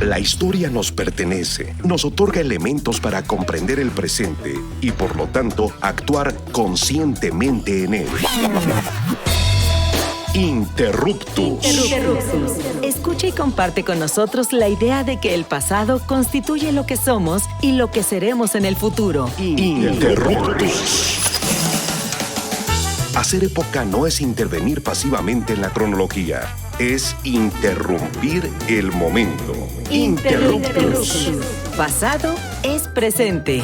La historia nos pertenece, nos otorga elementos para comprender el presente y, por lo tanto, actuar conscientemente en él. Interruptus. Escucha y comparte con nosotros la idea de que el pasado constituye lo que somos y lo que seremos en el futuro. Interruptus. Hacer época no es intervenir pasivamente en la cronología, es interrumpir el momento. Interruptus. Pasado es presente.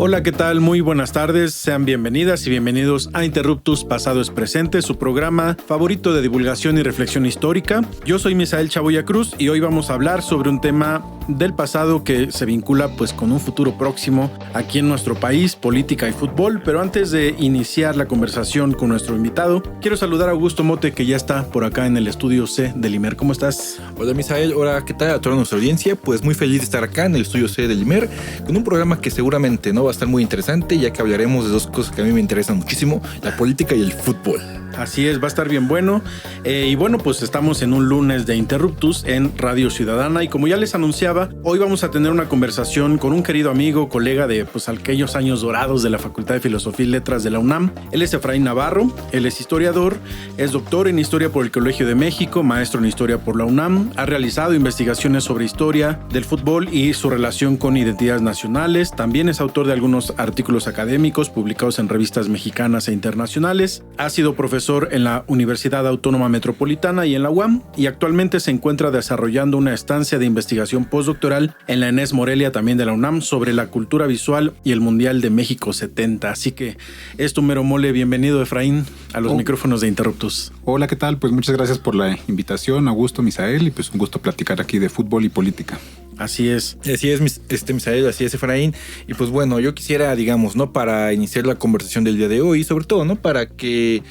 Hola, ¿qué tal? Muy buenas tardes. Sean bienvenidas y bienvenidos a Interruptus Pasado es Presente, su programa favorito de divulgación y reflexión histórica. Yo soy Misael Chaboya Cruz y hoy vamos a hablar sobre un tema del pasado que se vincula pues con un futuro próximo aquí en nuestro país, política y fútbol. Pero antes de iniciar la conversación con nuestro invitado, quiero saludar a Augusto Mote, que ya está por acá en el estudio C del IMER. ¿Cómo estás? Hola Misael, hola, ¿qué tal a toda nuestra audiencia? Pues muy feliz de estar acá en el estudio C del IMER con un programa que seguramente no va a estar muy interesante, ya que hablaremos de dos cosas que a mí me interesan muchísimo, la política y el fútbol. Así es, va a estar bien bueno. Y bueno, pues estamos en un lunes de Interruptus en Radio Ciudadana y como ya les anunciaba, hoy vamos a tener una conversación con un querido amigo, colega de pues aquellos años dorados de la Facultad de Filosofía y Letras de la UNAM. Él es Efraín Navarro, él es historiador, es doctor en Historia por el Colegio de México, maestro en Historia por la UNAM, ha realizado investigaciones sobre historia del fútbol y su relación con identidades nacionales, también es autor de algunos artículos académicos publicados en revistas mexicanas e internacionales, ha sido profesor en la Universidad Autónoma Metropolitana y en la UAM y actualmente se encuentra desarrollando una estancia de investigación postdoctoral en la ENES Morelia, también de la UNAM, sobre la cultura visual y el Mundial de México 70. Así que es tu mero mole. Bienvenido, Efraín, a los micrófonos de Interruptus. Hola, ¿qué tal? Pues muchas gracias por la invitación, Augusto, Misael, y pues un gusto platicar aquí de fútbol y política. Así es. Así es, Misael, así es, Efraín. Y pues bueno, yo quisiera, digamos, ¿no? Para iniciar la conversación del día de hoy, sobre todo, ¿no? Para que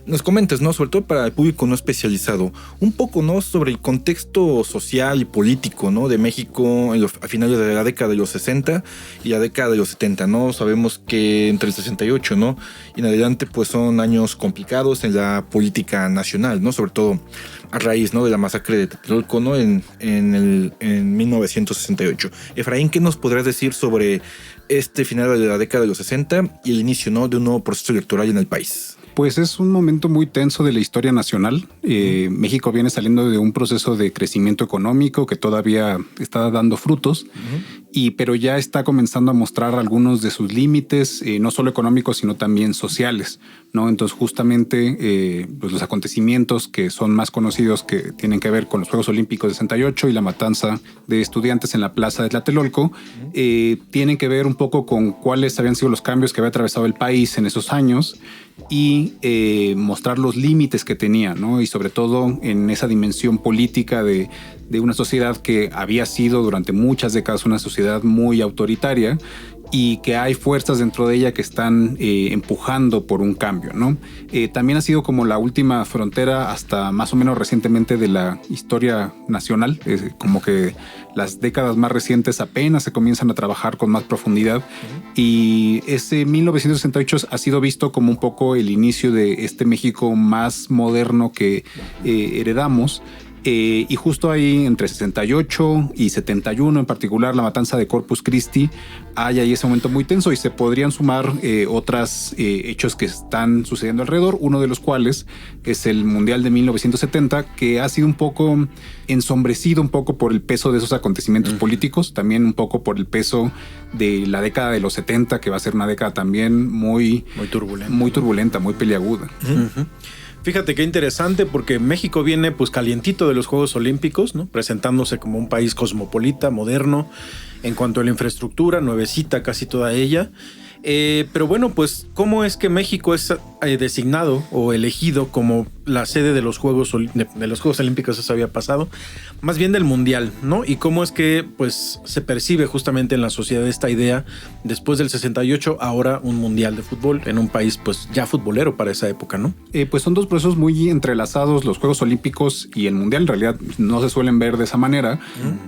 nos comentes, ¿no? Sobre todo para el público no especializado, un poco, ¿no? Sobre el contexto social y político, ¿no? De México a finales de la década de los 60 y la década de los 70, ¿no? Sabemos que entre el 68, ¿no? Y en adelante, pues son años complicados en la política nacional, ¿no? Sobre todo a raíz, ¿no? De la masacre de Tlatelolco, ¿no? En 1968. Efraín, ¿qué nos podrás decir sobre este final de la década de los 60 y el inicio, ¿no? De un nuevo proceso electoral en el país? Pues es un momento muy tenso de la historia nacional. México viene saliendo de un proceso de crecimiento económico que todavía está dando frutos, pero ya está comenzando a mostrar algunos de sus límites, no solo económicos, sino también sociales, ¿no? Entonces, justamente pues los acontecimientos que son más conocidos, que tienen que ver con los Juegos Olímpicos de 68 y la matanza de estudiantes en la plaza de Tlatelolco, tienen que ver un poco con cuáles habían sido los cambios que había atravesado el país en esos años y mostrar los límites que tenía, ¿no? Y sobre todo en esa dimensión política de una sociedad que había sido durante muchas décadas una sociedad muy autoritaria y que hay fuerzas dentro de ella que están empujando por un cambio, ¿no? También ha sido como la última frontera hasta más o menos recientemente de la historia nacional, como que las décadas más recientes apenas se comienzan a trabajar con más profundidad y ese 1968 ha sido visto como un poco el inicio de este México más moderno que heredamos. Y justo ahí entre 68 y 71 en particular, la matanza de Corpus Christi, hay ahí ese momento muy tenso y se podrían sumar otros hechos que están sucediendo alrededor, uno de los cuales es el Mundial de 1970, que ha sido un poco ensombrecido un poco por el peso de esos acontecimientos políticos, también un poco por el peso de la década de los 70, que va a ser una década también muy turbulenta, muy peliaguda. Fíjate qué interesante, porque México viene pues calientito de los Juegos Olímpicos, ¿no? Presentándose como un país cosmopolita, moderno, en cuanto a la infraestructura, nuevecita casi toda ella. Pero bueno, pues ¿cómo es que México es designado o elegido como la sede de los Juegos Olímpicos, eso había pasado, más bien del Mundial, ¿no? Y cómo es que pues se percibe justamente en la sociedad esta idea, después del 68, ahora un Mundial de fútbol en un país pues ya futbolero para esa época, ¿no? Pues son dos procesos muy entrelazados, los Juegos Olímpicos y el Mundial. En realidad no se suelen ver de esa manera,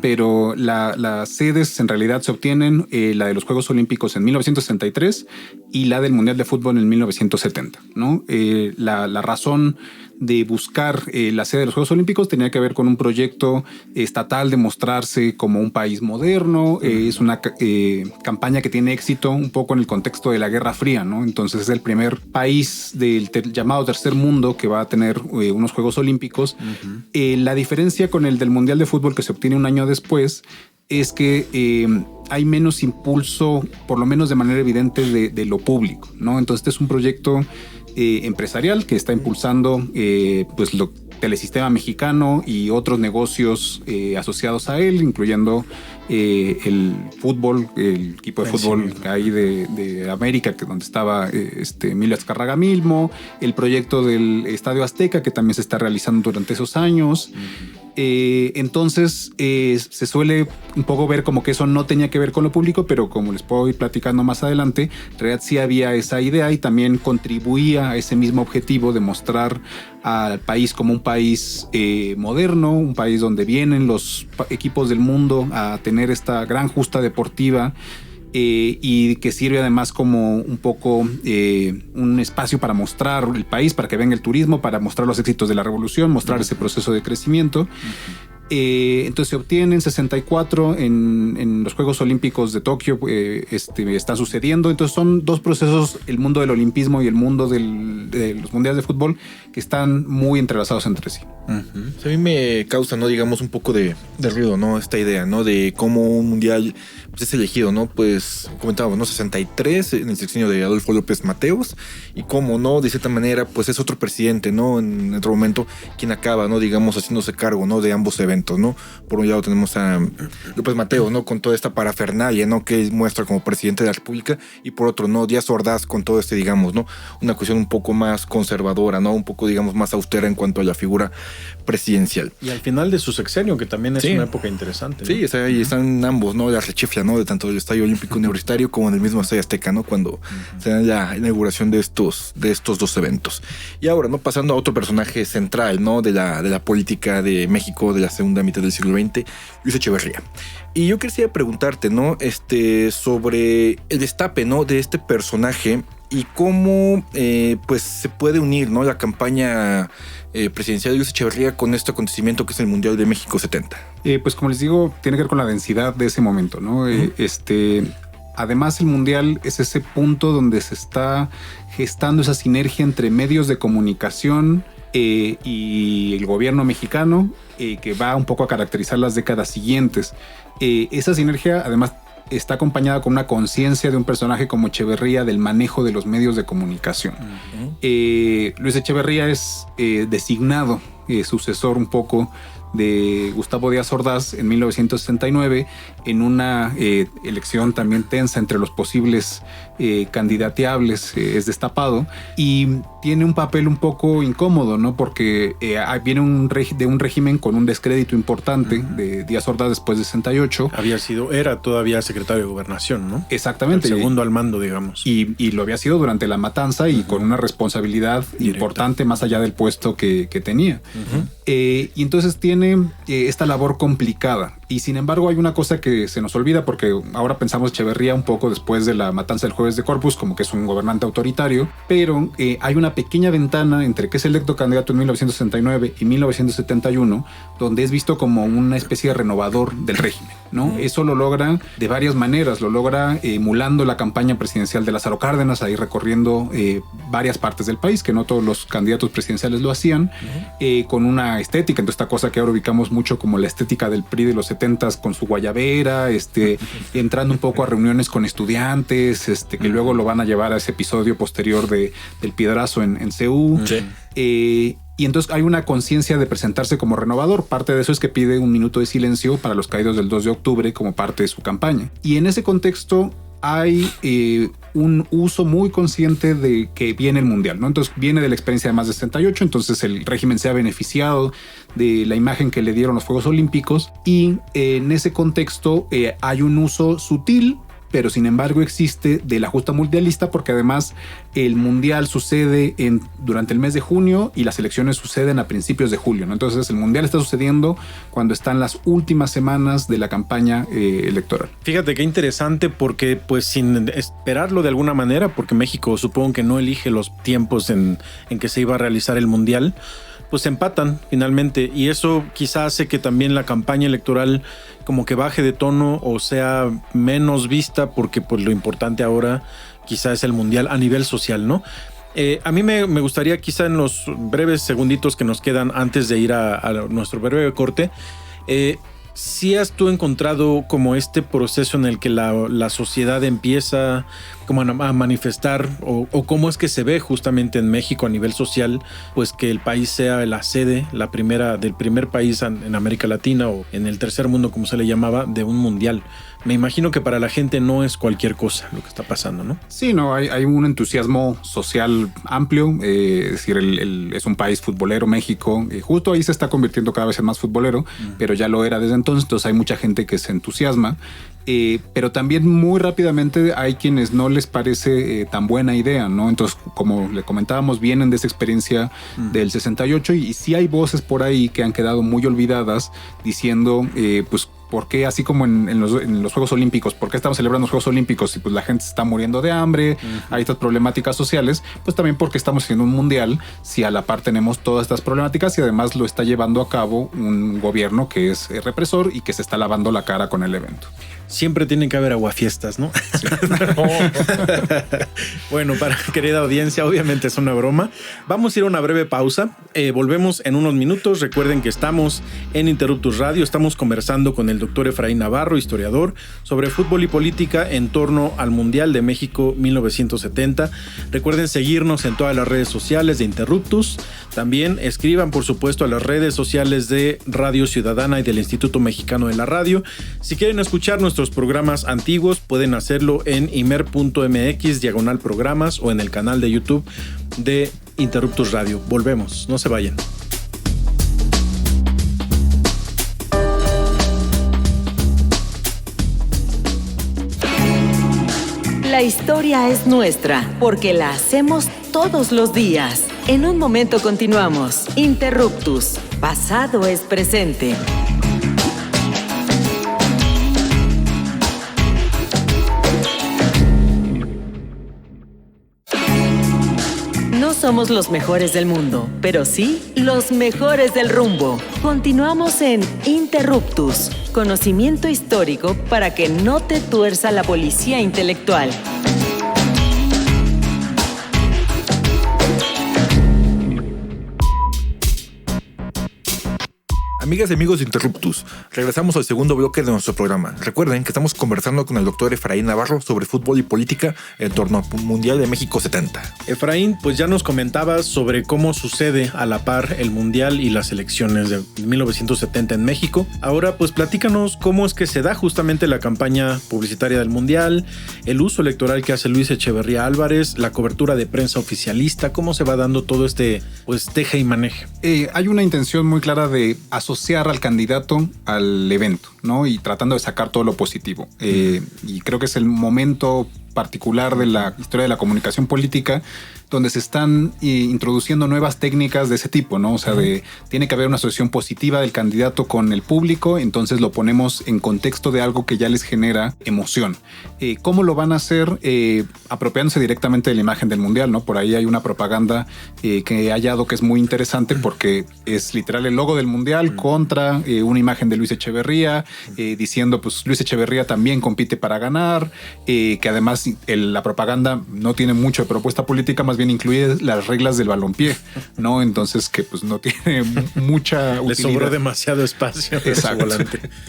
pero las sedes en realidad se obtienen, la de los Juegos Olímpicos en 1963 y la del Mundial de Fútbol en 1970, ¿no? La razón de buscar la sede de los Juegos Olímpicos tenía que ver con un proyecto estatal de mostrarse como un país moderno. Es una campaña que tiene éxito un poco en el contexto de la Guerra Fría, ¿no? Entonces es el primer país del llamado tercer mundo que va a tener unos Juegos Olímpicos. La diferencia con el del Mundial de Fútbol, que se obtiene un año después, es que hay menos impulso, por lo menos de manera evidente, de lo público, ¿no? Entonces este es un proyecto empresarial que está impulsando pues Telesistema Mexicano y otros negocios asociados a él, incluyendo el fútbol, el equipo de fútbol ahí de América, que donde estaba Emilio Azcárraga Milmo, el proyecto del Estadio Azteca, que también se está realizando durante esos años. Entonces se suele un poco ver como que eso no tenía que ver con lo público, pero como les puedo ir platicando más adelante, en realidad sí había esa idea y también contribuía a ese mismo objetivo de mostrar al país como un país moderno, un país donde vienen los equipos del mundo a tener esta gran justa deportiva. Y que sirve además como un poco un espacio para mostrar el país, para que venga el turismo, para mostrar los éxitos de la revolución, mostrar ese proceso de crecimiento. Entonces se obtiene en 64 en los Juegos Olímpicos de Tokio, está sucediendo. Entonces son dos procesos, el mundo del olimpismo y el mundo de los mundiales de fútbol, que están muy entrelazados entre sí. A mí me causa, ¿no? Digamos, un poco de ruido, ¿no? Esta idea, ¿no? De cómo un mundial pues, es elegido, ¿no? Pues comentábamos, ¿no? 63 en el sexenio de Adolfo López Mateos, y cómo, ¿no? De cierta manera, pues es otro presidente, ¿no? En otro momento, quien acaba, ¿no? Digamos, haciéndose cargo, ¿no? De ambos eventos, ¿no? Por un lado tenemos a López Mateos, ¿no? Con toda esta parafernalia, ¿no? Que muestra como presidente de la República, y por otro, ¿no? Díaz Ordaz con todo digamos, ¿no? Una cuestión un poco más conservadora, ¿no? Un poco, digamos, más austera en cuanto a la figura presidencial. Y al final de su sexenio, que también es una época interesante, ¿no? Sí, ahí están ambos, ¿no? La rechifla, ¿no? De tanto del Estadio Olímpico Universitario como en el mismo Estadio Azteca, ¿no? Cuando se da la inauguración de estos dos eventos. Y ahora, ¿no? Pasando a otro personaje central, ¿no? De la política de México de la segunda mitad del siglo XX, Luis Echeverría. Y yo quería preguntarte, ¿no? Sobre el destape, ¿no? De este personaje y cómo pues se puede unir, ¿no? La campaña presidencial de Luis Echeverría con este acontecimiento que es el Mundial de México 70. Pues como les digo, tiene que ver con la densidad de ese momento, ¿no? Además, el Mundial es ese punto donde se está gestando esa sinergia entre medios de comunicación y el gobierno mexicano, que va un poco a caracterizar las décadas siguientes. Esa sinergia, además, está acompañada con una conciencia de un personaje como Echeverría del manejo de los medios de comunicación. Luis Echeverría es designado sucesor un poco de Gustavo Díaz Ordaz en 1969 en una elección también tensa entre los posibles candidateables, es destapado y tiene un papel un poco incómodo, ¿no? Porque viene de un régimen con un descrédito importante de Díaz Ordaz después de 68. Era todavía secretario de Gobernación, ¿no? Exactamente. El segundo al mando, digamos. Y lo había sido durante la matanza y con una responsabilidad importante más allá del puesto que tenía. Y entonces tiene esta labor complicada. Y sin embargo hay una cosa que se nos olvida, porque ahora pensamos Echeverría un poco después de la matanza del Jueves de Corpus como que es un gobernante autoritario, pero hay una pequeña ventana entre que es electo candidato en 1969 y 1971 donde es visto como una especie de renovador del régimen, ¿no? Eso lo logra de varias maneras. Lo logra emulando la campaña presidencial de Lázaro Cárdenas, ahí recorriendo varias partes del país, que no todos los candidatos presidenciales lo hacían, con una estética. Entonces esta cosa que ahora ubicamos mucho como la estética del PRI de los 70s con su guayabera, entrando un poco a reuniones con estudiantes, que luego lo van a llevar a ese episodio posterior del Piedrazo en CU. Sí. Y entonces hay una conciencia de presentarse como renovador. Parte de eso es que pide un minuto de silencio para los caídos del 2 de octubre como parte de su campaña. Y en ese contexto hay un uso muy consciente de que viene el mundial, ¿no? Entonces viene de la experiencia de más de 68, entonces el régimen se ha beneficiado de la imagen que le dieron los Juegos Olímpicos y en ese contexto hay un uso sutil, pero sin embargo existe de la justa mundialista, porque además el mundial sucede durante el mes de junio y las elecciones suceden a principios de julio, ¿no? Entonces el mundial está sucediendo cuando están las últimas semanas de la campaña electoral. Fíjate qué interesante, porque pues sin esperarlo de alguna manera, porque México supongo que no elige los tiempos en que se iba a realizar el mundial, pues empatan finalmente, y eso quizá hace que también la campaña electoral como que baje de tono o sea menos vista, porque pues lo importante ahora quizá es el mundial a nivel social, ¿no? A mí me gustaría quizá en los breves segunditos que nos quedan antes de ir a nuestro breve corte, ¿sí has tú encontrado como este proceso en el que la sociedad empieza como a manifestar o cómo es que se ve justamente en México a nivel social, pues que el país sea la sede, del primer país en América Latina o en el tercer mundo, como se le llamaba, de un mundial? Me imagino que para la gente no es cualquier cosa lo que está pasando, ¿no? Sí, no, hay un entusiasmo social amplio, es decir, es un país futbolero, México, justo ahí se está convirtiendo cada vez en más futbolero, pero ya lo era desde entonces hay mucha gente que se entusiasma. Pero también muy rápidamente hay quienes no les parece tan buena idea, ¿no? Entonces, como le comentábamos, vienen de esa experiencia del 68 y sí hay voces por ahí que han quedado muy olvidadas diciendo, pues, ¿por qué así como en los Juegos Olímpicos? ¿Por qué estamos celebrando los Juegos Olímpicos y pues la gente se está muriendo de hambre? Hay estas problemáticas sociales, pues también porque estamos haciendo un mundial si a la par tenemos todas estas problemáticas y además lo está llevando a cabo un gobierno que es represor y que se está lavando la cara con el evento. Siempre tienen que haber aguafiestas, ¿no? Sí. Bueno, para querida audiencia, obviamente es una broma. Vamos a ir a una breve pausa. Volvemos en unos minutos. Recuerden que estamos en Interruptus Radio. Estamos conversando con el doctor Efraín Navarro, historiador, sobre fútbol y política en torno al Mundial de México 1970. Recuerden seguirnos en todas las redes sociales de Interruptus. También escriban, por supuesto, a las redes sociales de Radio Ciudadana y del Instituto Mexicano de la Radio. Si quieren escuchar nuestros programas antiguos, pueden hacerlo en imer.mx/programas o en el canal de YouTube de Interruptus Radio. Volvemos, no se vayan. La historia es nuestra, porque la hacemos todos los días. En un momento continuamos. Interruptus. Pasado es presente. No somos los mejores del mundo, pero sí los mejores del rumbo. Continuamos en Interruptus, conocimiento histórico para que no te tuerza la policía intelectual. Amigas y amigos de Interruptus, regresamos al segundo bloque de nuestro programa. Recuerden que estamos conversando con el doctor Efraín Navarro sobre fútbol y política en torno al Mundial de México 70. Efraín, pues ya nos comentabas sobre cómo sucede a la par el Mundial y las elecciones de 1970 en México. Ahora, pues platícanos cómo es que se da justamente la campaña publicitaria del Mundial, el uso electoral que hace Luis Echeverría Álvarez, la cobertura de prensa oficialista, cómo se va dando todo este, pues, teje y maneje. Hay una intención muy clara de asociar al candidato al evento, ¿no? Y tratando de sacar todo lo positivo. Y creo que es el momento particular de la historia de la comunicación política donde se están introduciendo nuevas técnicas de ese tipo, ¿no? O sea, tiene que haber una asociación positiva del candidato con el público, entonces lo ponemos en contexto de algo que ya les genera emoción. ¿Cómo lo van a hacer? Apropiándose directamente de la imagen del Mundial, ¿no? Por ahí hay una propaganda que he hallado que es muy interesante porque es literal el logo del Mundial contra una imagen de Luis Echeverría, diciendo, pues, Luis Echeverría también compite para ganar, que además además la propaganda no tiene mucho de propuesta política, más bien incluye las reglas del balompié, ¿no? Entonces que pues no tiene mucha utilidad. Le sobró demasiado espacio. Exacto.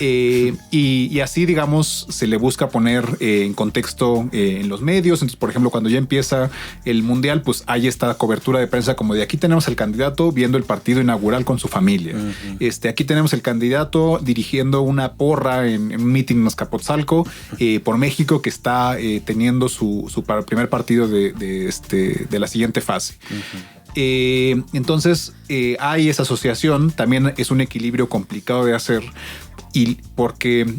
Y así, digamos, se le busca poner en contexto en los medios. Entonces, por ejemplo, cuando ya empieza el Mundial, pues hay esta cobertura de prensa como de aquí tenemos al candidato viendo el partido inaugural con su familia. Aquí tenemos el candidato dirigiendo una porra en un meeting en Azcapotzalco por México, que está teniendo su primer partido de la siguiente fase. Entonces hay esa asociación. También es un equilibrio complicado de hacer, y porque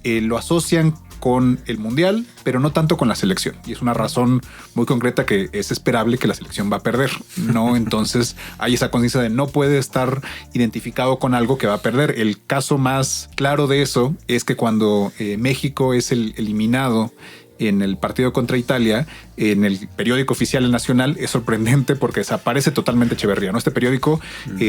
lo asocian con el Mundial, pero no tanto con la selección. Y es una razón muy concreta, que es esperable que la selección va a perder, ¿no? Entonces hay esa conciencia de no puede estar identificado con algo que va a perder. El caso más claro de eso es que cuando México es el eliminado en el partido contra Italia, en el periódico oficial El Nacional, es sorprendente porque desaparece totalmente Echeverría, ¿no? Este periódico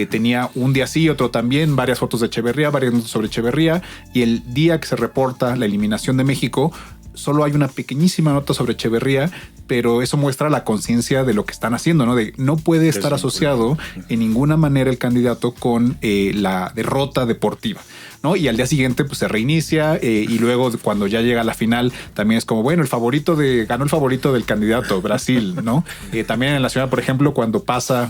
tenía un día sí, otro también, varias fotos de Echeverría, varias notas sobre Echeverría, y el día que se reporta la eliminación de México, solo hay una pequeñísima nota sobre Echeverría, pero eso muestra la conciencia de lo que están haciendo, ¿no? De no puede estar asociado en ninguna manera el candidato con la derrota deportiva, ¿no? Y al día siguiente pues se reinicia y luego cuando ya llega a la final también es como, bueno, ganó el favorito del candidato, Brasil, ¿no? También en la ciudad, por ejemplo, cuando pasa,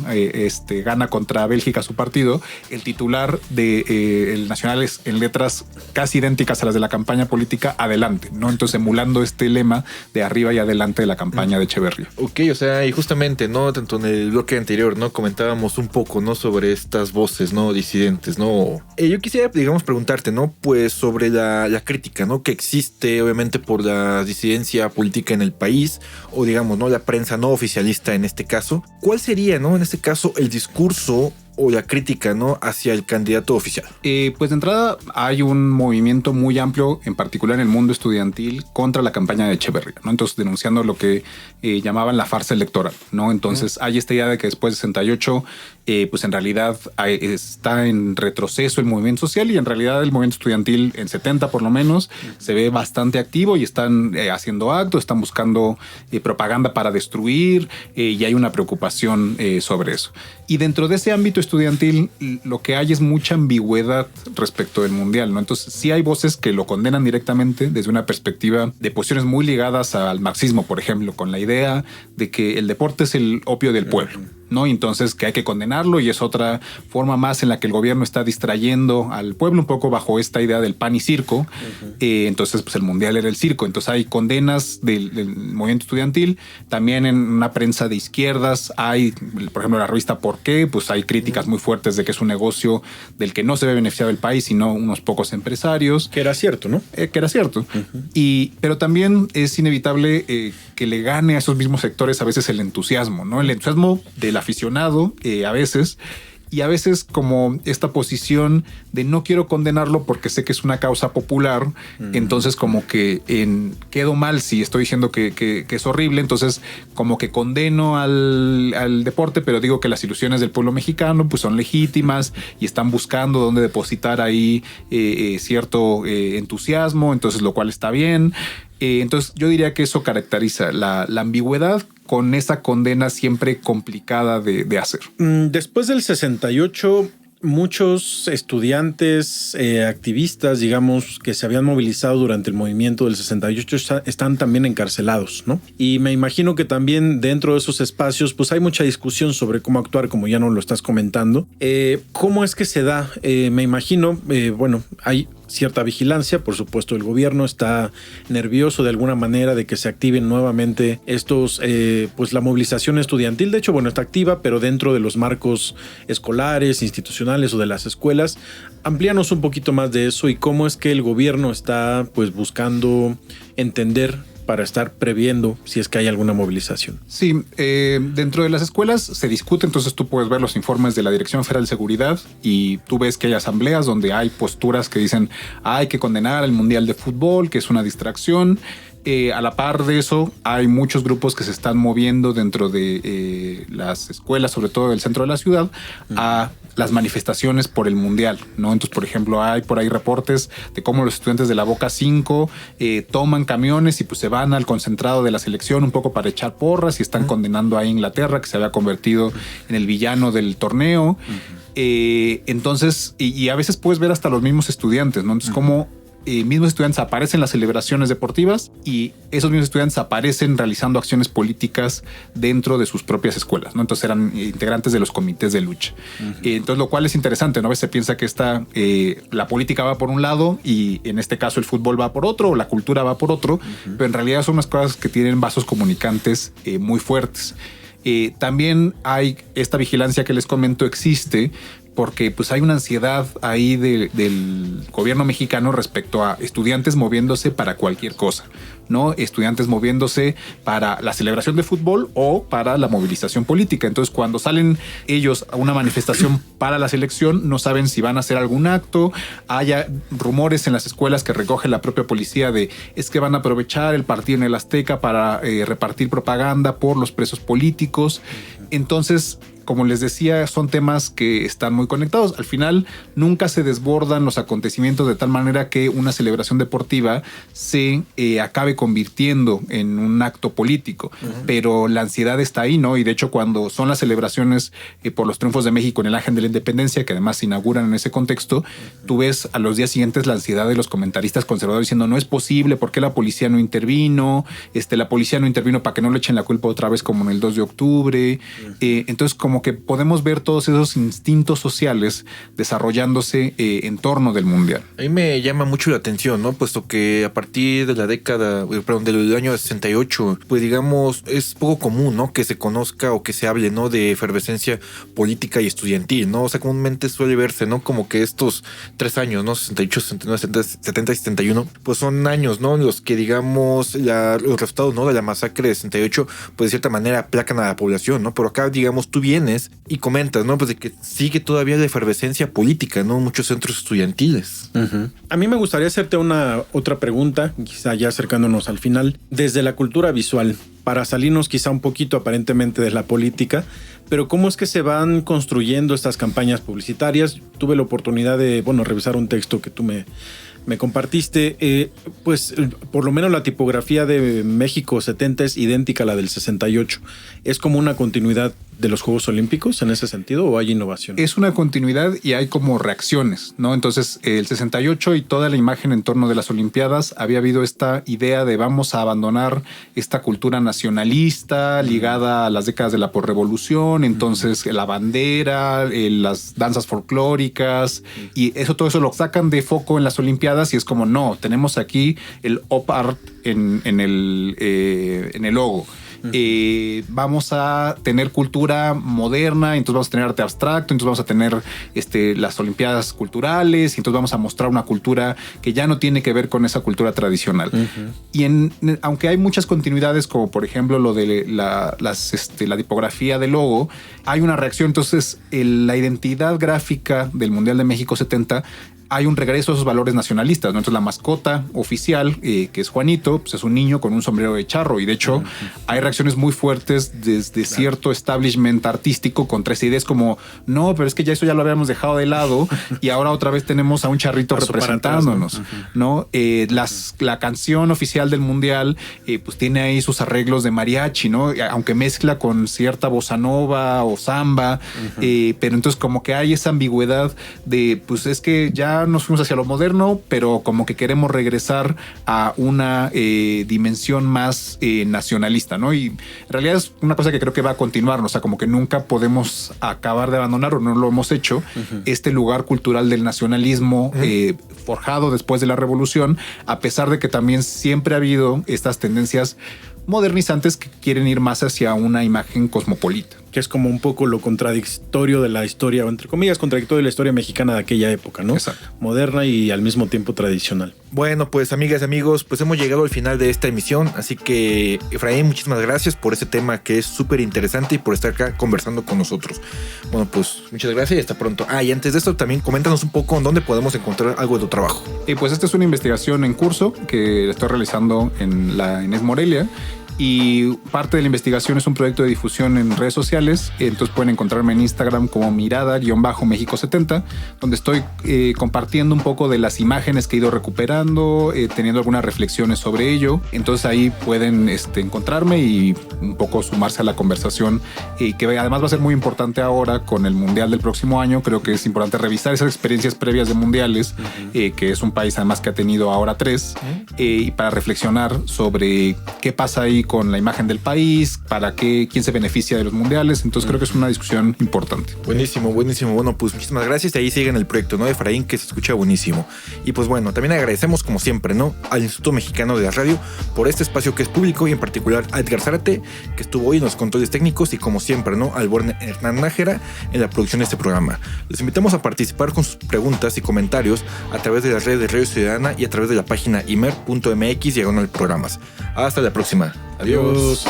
gana contra Bélgica su partido, el titular de el Nacional es en letras casi idénticas a las de la campaña política, adelante, ¿no? Entonces emulando este lema de arriba y adelante de la campaña de Echeverría. Ok, o sea, y justamente, ¿no? Tanto en el bloque anterior, ¿no? Comentábamos un poco, ¿no? Sobre estas voces, ¿no? Disidentes, ¿no? Yo quisiera, digamos, preguntarte, ¿no? Pues sobre la crítica, ¿no? Que existe, obviamente, por la disidencia política en el país, o digamos, ¿no? La prensa no oficialista en este caso. ¿Cuál sería, ¿no? En este caso, el discurso o la crítica, ¿no? Hacia el candidato oficial? Pues de entrada hay un movimiento muy amplio, en particular en el mundo estudiantil, contra la campaña de Echeverría, ¿no? Entonces denunciando lo que llamaban la farsa electoral, ¿no? Entonces hay esta idea de que después de 68, pues en realidad está en retroceso el movimiento social, y en realidad el movimiento estudiantil en 70 por lo menos se ve bastante activo y están haciendo actos, están buscando propaganda para destruir, y hay una preocupación sobre eso. Y dentro de ese ámbito estudiantil lo que hay es mucha ambigüedad respecto del Mundial, ¿no? Entonces sí hay voces que lo condenan directamente desde una perspectiva de posiciones muy ligadas al marxismo, por ejemplo, con la idea de que el deporte es el opio del pueblo, ¿no? Entonces que hay que condenarlo, y es otra forma más en la que el gobierno está distrayendo al pueblo un poco bajo esta idea del pan y circo. Entonces pues el Mundial era el circo. Entonces hay condenas del movimiento estudiantil. También en una prensa de izquierdas hay, por ejemplo, la revista ¿Por qué? Pues hay críticas muy fuertes de que es un negocio del que no se ve beneficiado el país, sino unos pocos empresarios. Que era cierto, ¿no? Que era cierto. Pero también es inevitable que le gane a esos mismos sectores a veces el entusiasmo, ¿no? El entusiasmo del aficionado a veces, y a veces como esta posición de no quiero condenarlo porque sé que es una causa popular, entonces como que quedo mal si estoy diciendo que es horrible, entonces como que condeno al deporte, pero digo que las ilusiones del pueblo mexicano pues son legítimas y están buscando dónde depositar ahí cierto entusiasmo, entonces lo cual está bien. Entonces yo diría que eso caracteriza la ambigüedad con esa condena siempre complicada de hacer. Después del 68, muchos estudiantes, activistas, digamos, que se habían movilizado durante el movimiento del 68 están también encarcelados, ¿no? Y me imagino que también dentro de esos espacios pues hay mucha discusión sobre cómo actuar, como ya nos lo estás comentando. ¿Cómo es que se da? Me imagino, bueno, hay cierta vigilancia, por supuesto el gobierno está nervioso de alguna manera de que se activen nuevamente estos, pues la movilización estudiantil, de hecho, bueno, está activa, pero dentro de los marcos escolares, institucionales o de las escuelas. Amplíanos un poquito más de eso y cómo es que el gobierno está pues buscando entender para estar previendo si es que hay alguna movilización. Sí, dentro de las escuelas se discute, entonces tú puedes ver los informes de la Dirección Federal de Seguridad y tú ves que hay asambleas donde hay posturas que dicen hay que condenar el Mundial de Fútbol, que es una distracción. A la par de eso, hay muchos grupos que se están moviendo dentro de las escuelas, sobre todo del centro de la ciudad, a las manifestaciones por el mundial, ¿no? Entonces, por ejemplo, hay por ahí reportes de cómo los estudiantes de la Boca 5 toman camiones y pues se van al concentrado de la selección un poco para echar porras y están condenando a Inglaterra, que se había convertido en el villano del torneo. Entonces, y a veces puedes ver hasta los mismos estudiantes, ¿no? Entonces, como mismos estudiantes aparecen en las celebraciones deportivas y esos mismos estudiantes aparecen realizando acciones políticas dentro de sus propias escuelas, ¿no? Entonces eran integrantes de los comités de lucha. Entonces, lo cual es interesante, ¿no? A veces se piensa que la política va por un lado y en este caso el fútbol va por otro o la cultura va por otro, pero en realidad son unas cosas que tienen vasos comunicantes muy fuertes. También hay esta vigilancia que les comento, existe porque pues hay una ansiedad ahí del gobierno mexicano respecto a estudiantes moviéndose para cualquier cosa, ¿no? Estudiantes moviéndose para la celebración de fútbol o para la movilización política. Entonces, cuando salen ellos a una manifestación para la selección, no saben si van a hacer algún acto. Hay rumores en las escuelas que recoge la propia policía es que van a aprovechar el partido en el Azteca para repartir propaganda por los presos políticos. Entonces, como les decía, son temas que están muy conectados. Al final, nunca se desbordan los acontecimientos de tal manera que una celebración deportiva se acabe convirtiendo en un acto político. Pero la ansiedad está ahí, ¿no? Y de hecho, cuando son las celebraciones por los triunfos de México en el Ángel de la Independencia, que además se inauguran en ese contexto, tú ves a los días siguientes la ansiedad de los comentaristas conservadores diciendo no es posible, ¿por qué la policía no intervino? La policía no intervino para que no le echen la culpa otra vez como en el 2 de octubre. Entonces, como que podemos ver todos esos instintos sociales desarrollándose en torno del mundial. A mí me llama mucho la atención, ¿no? Puesto que a partir de la del año 68, pues digamos, es poco común, ¿no? Que se conozca o que se hable, ¿no? De efervescencia política y estudiantil, ¿no? O sea, comúnmente suele verse, ¿no? Como que estos 3 años, ¿no? 68, 69, 70 y 71, pues son años, ¿no? Los que, digamos, los resultados, ¿no? De la masacre de 68, pues de cierta manera aplacan a la población, ¿no? Pero acá, digamos, tú vienes y comentas, ¿no? Pues de que sigue todavía la efervescencia política, ¿no? Muchos centros estudiantiles. A mí me gustaría hacerte otra pregunta, quizá ya acercándonos al final, desde la cultura visual, para salirnos quizá un poquito aparentemente de la política, pero ¿cómo es que se van construyendo estas campañas publicitarias? Tuve la oportunidad de, revisar un texto que tú me compartiste, pues por lo menos la tipografía de México 70 es idéntica a la del 68. ¿Es como una continuidad de los Juegos Olímpicos en ese sentido o hay innovación? Es una continuidad y hay como reacciones, ¿no? Entonces, el 68 y toda la imagen en torno de las Olimpiadas había habido esta idea de vamos a abandonar esta cultura nacionalista ligada a las décadas de la posrevolución, entonces la bandera, las danzas folclóricas y todo eso lo sacan de foco en las Olimpiadas y es como no, tenemos aquí el op art en el logo. Vamos a tener cultura moderna, entonces vamos a tener arte abstracto, entonces vamos a tener las olimpiadas culturales, y entonces vamos a mostrar una cultura que ya no tiene que ver con esa cultura tradicional. Y aunque hay muchas continuidades, como por ejemplo lo de la tipografía del logo, hay una reacción. Entonces, la identidad gráfica del Mundial de México 70 hay un regreso a esos valores nacionalistas, ¿no? Entonces la mascota oficial, que es Juanito, pues es un niño con un sombrero de charro y de hecho hay reacciones muy fuertes desde cierto establishment artístico contra esa idea. Es como, no, pero es que ya eso ya lo habíamos dejado de lado y ahora otra vez tenemos a un charrito representándonos, ¿no? La canción oficial del Mundial pues tiene ahí sus arreglos de mariachi, ¿no? Aunque mezcla con cierta bossa nova o samba, pero entonces como que hay esa ambigüedad de, pues es que ya nos fuimos hacia lo moderno, pero como que queremos regresar a una dimensión más nacionalista, ¿no? Y en realidad es una cosa que creo que va a continuar, ¿no? O sea, como que nunca podemos acabar de abandonar, o no lo hemos hecho, este lugar cultural del nacionalismo forjado después de la revolución, a pesar de que también siempre ha habido estas tendencias modernizantes que quieren ir más hacia una imagen cosmopolita. que es como un poco lo contradictorio de la historia, o entre comillas, contradictorio de la historia mexicana de aquella época, ¿no? Exacto. Moderna y al mismo tiempo tradicional. Bueno, pues amigas y amigos, pues hemos llegado al final de esta emisión, así que Efraín, muchísimas gracias por este tema que es súper interesante y por estar acá conversando con nosotros. Bueno, pues muchas gracias y hasta pronto. Y antes de esto también coméntanos un poco en dónde podemos encontrar algo de tu trabajo. Pues esta es una investigación en curso que estoy realizando en la Inés Morelia. Y parte de la investigación es un proyecto de difusión en redes sociales. Entonces pueden encontrarme en Instagram como mirada-méxico70, donde estoy compartiendo un poco de las imágenes que he ido recuperando, teniendo algunas reflexiones sobre ello. Entonces ahí pueden encontrarme y un poco sumarse a la conversación, que además va a ser muy importante ahora con el Mundial del próximo año. Creo que es importante revisar esas experiencias previas de mundiales, que es un país además que ha tenido ahora 3, y para reflexionar sobre qué pasa ahí con la imagen del país, quién se beneficia de los mundiales. Entonces creo que es una discusión importante. Buenísimo, buenísimo. Bueno, pues muchísimas gracias. Y ahí siguen el proyecto, ¿no? Efraín, que se escucha buenísimo. Y pues bueno, también agradecemos como siempre, ¿no? Al Instituto Mexicano de la Radio por este espacio que es público y en particular a Edgar Zárate, que estuvo hoy en los controles técnicos y como siempre, ¿no? Al buen Hernán Nájera en la producción de este programa. Les invitamos a participar con sus preguntas y comentarios a través de las redes de Radio Ciudadana y a través de la página imer.mx/programas. Hasta la próxima. Adiós.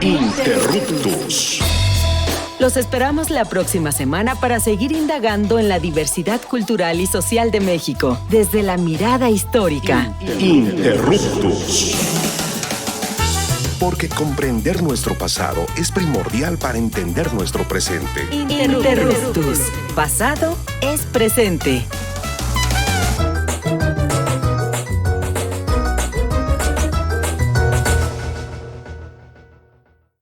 Interruptus. Los esperamos la próxima semana para seguir indagando en la diversidad cultural y social de México, desde la mirada histórica. Interruptus. Porque comprender nuestro pasado es primordial para entender nuestro presente. Interruptus. Pasado es presente.